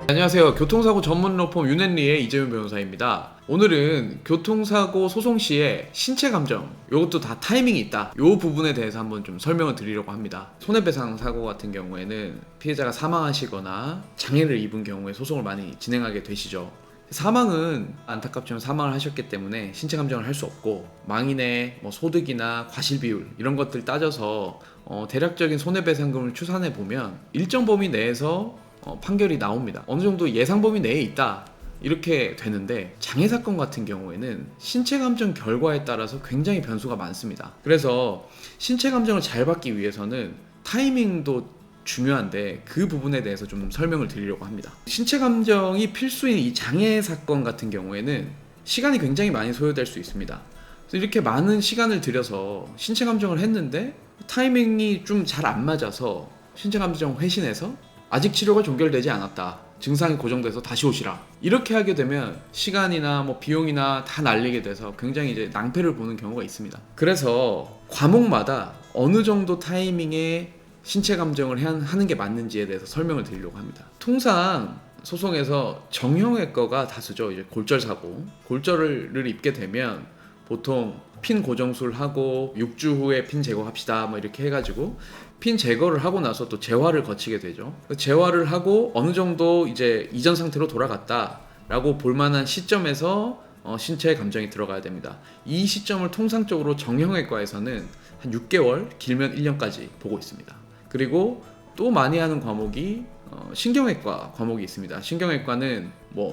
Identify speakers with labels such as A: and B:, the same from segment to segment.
A: 안녕하세요. 교통사고 전문 로펌 윤앤리의 이재윤 변호사입니다. 오늘은 교통사고 소송 시에 신체 감정, 이것도 다 타이밍이 있다. 이 부분에 대해서 한번 좀 설명을 드리려고 합니다. 손해배상 사고 같은 경우에는 피해자가 사망하시거나 장애를 입은 경우에 소송을 많이 진행하게 되시죠. 사망은 안타깝지만 사망을 하셨기 때문에 신체 감정을 할 수 없고, 망인의 소득이나 과실 비율 이런 것들 따져서 대략적인 손해배상금을 추산해 보면 일정 범위 내에서 판결이 나옵니다. 어느 정도 예상 범위 내에 있다 이렇게 되는데, 장애 사건 같은 경우에는 신체 감정 결과에 따라서 굉장히 변수가 많습니다. 그래서 신체 감정을 잘 받기 위해서는 타이밍도 중요한데, 그 부분에 대해서 좀 설명을 드리려고 합니다. 신체 감정이 필수인 이 장애 사건 같은 경우에는 시간이 굉장히 많이 소요될 수 있습니다. 그래서 이렇게 많은 시간을 들여서 신체 감정을 했는데 타이밍이 좀 잘 안 맞아서 신체 감정 회신해서 아직 치료가 종결되지 않았다, 증상이 고정돼서 다시 오시라, 이렇게 하게 되면 시간이나 비용이나 다 날리게 돼서 굉장히 이제 낭패를 보는 경우가 있습니다. 그래서 과목마다 어느 정도 타이밍에 신체 감정을 하는 게 맞는지에 대해서 설명을 드리려고 합니다. 통상 소송에서 정형외과가 다수죠. 이제 골절 사고, 골절을 입게 되면 보통 핀 고정술 하고 6주 후에 핀 제거합시다 이렇게 해가지고 핀 제거를 하고 나서 또 재활을 거치게 되죠. 재활을 하고 어느 정도 이제 이전 상태로 돌아갔다 라고 볼만한 시점에서 신체 감정이 들어가야 됩니다. 이 시점을 통상적으로 정형외과에서는 한 6개월, 길면 1년까지 보고 있습니다. 그리고 또 많이 하는 과목이 신경외과 과목이 있습니다. 신경외과는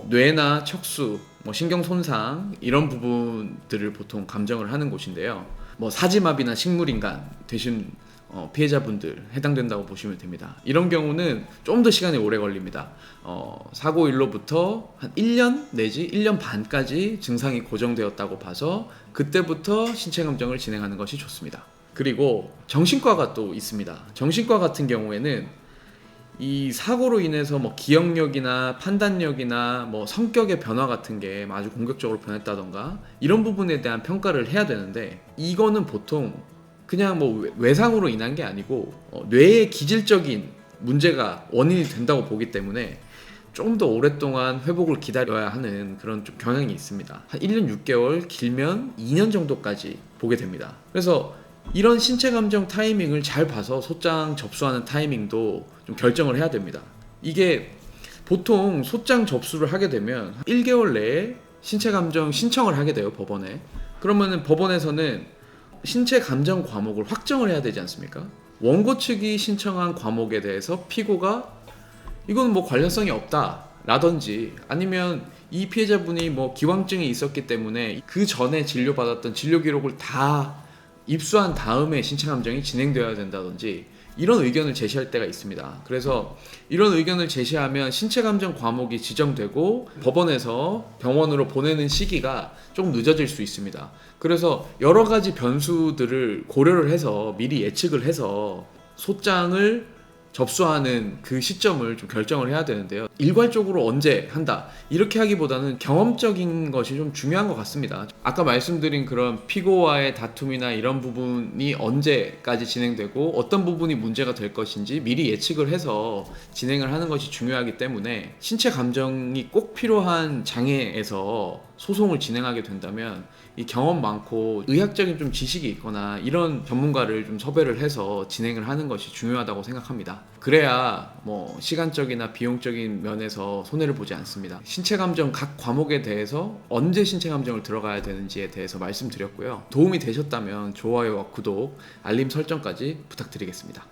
A: 뇌나 척수, 신경 손상 이런 부분들을 보통 감정을 하는 곳인데요. 사지마비나 식물인간 되신 피해자분들 해당된다고 보시면 됩니다. 이런 경우는 좀 더 시간이 오래 걸립니다. 사고일로부터 한 1년 내지 1년 반까지 증상이 고정되었다고 봐서 그때부터 신체 감정을 진행하는 것이 좋습니다. 그리고 정신과가 또 있습니다. 정신과 같은 경우에는 이 사고로 인해서 기억력이나 판단력이나 성격의 변화 같은 게 아주 공격적으로 변했다던가 이런 부분에 대한 평가를 해야 되는데, 이거는 보통 그냥 외상으로 인한 게 아니고 뇌의 기질적인 문제가 원인이 된다고 보기 때문에 좀 더 오랫동안 회복을 기다려야 하는 그런 좀 경향이 있습니다. 한 1년 6개월, 길면 2년 정도까지 보게 됩니다. 그래서 이런 신체 감정 타이밍을 잘 봐서 소장 접수하는 타이밍도 좀 결정을 해야 됩니다. 이게 보통 소장 접수를 하게 되면 1개월 내에 신체 감정 신청을 하게 돼요, 법원에. 그러면은 법원에서는 신체 감정 과목을 확정을 해야 되지 않습니까? 원고 측이 신청한 과목에 대해서 피고가 이건 관련성이 없다 라든지, 아니면 이 피해자분이 기왕증이 있었기 때문에 그 전에 진료받았던 진료 기록을 다 입수한 다음에 신체 감정이 진행되어야 된다든지 이런 의견을 제시할 때가 있습니다. 그래서 이런 의견을 제시하면 신체 감정 과목이 지정되고 법원에서 병원으로 보내는 시기가 조금 늦어질 수 있습니다. 그래서 여러 가지 변수들을 고려를 해서 미리 예측을 해서 소장을 접수하는 그 시점을 좀 결정을 해야 되는데요. 일괄적으로 언제 한다 이렇게 하기보다는 경험적인 것이 좀 중요한 것 같습니다. 아까 말씀드린 그런 피고와의 다툼이나 이런 부분이 언제까지 진행되고 어떤 부분이 문제가 될 것인지 미리 예측을 해서 진행을 하는 것이 중요하기 때문에, 신체 감정이 꼭 필요한 장애에서 소송을 진행하게 된다면 이 경험 많고 의학적인 좀 지식이 있거나 이런 전문가를 좀 섭외를 해서 진행을 하는 것이 중요하다고 생각합니다. 그래야 시간적이나 비용적인 면에서 손해를 보지 않습니다. 신체 감정 각 과목에 대해서 언제 신체 감정을 들어가야 되는지에 대해서 말씀드렸고요. 도움이 되셨다면 좋아요와 구독, 알림 설정까지 부탁드리겠습니다.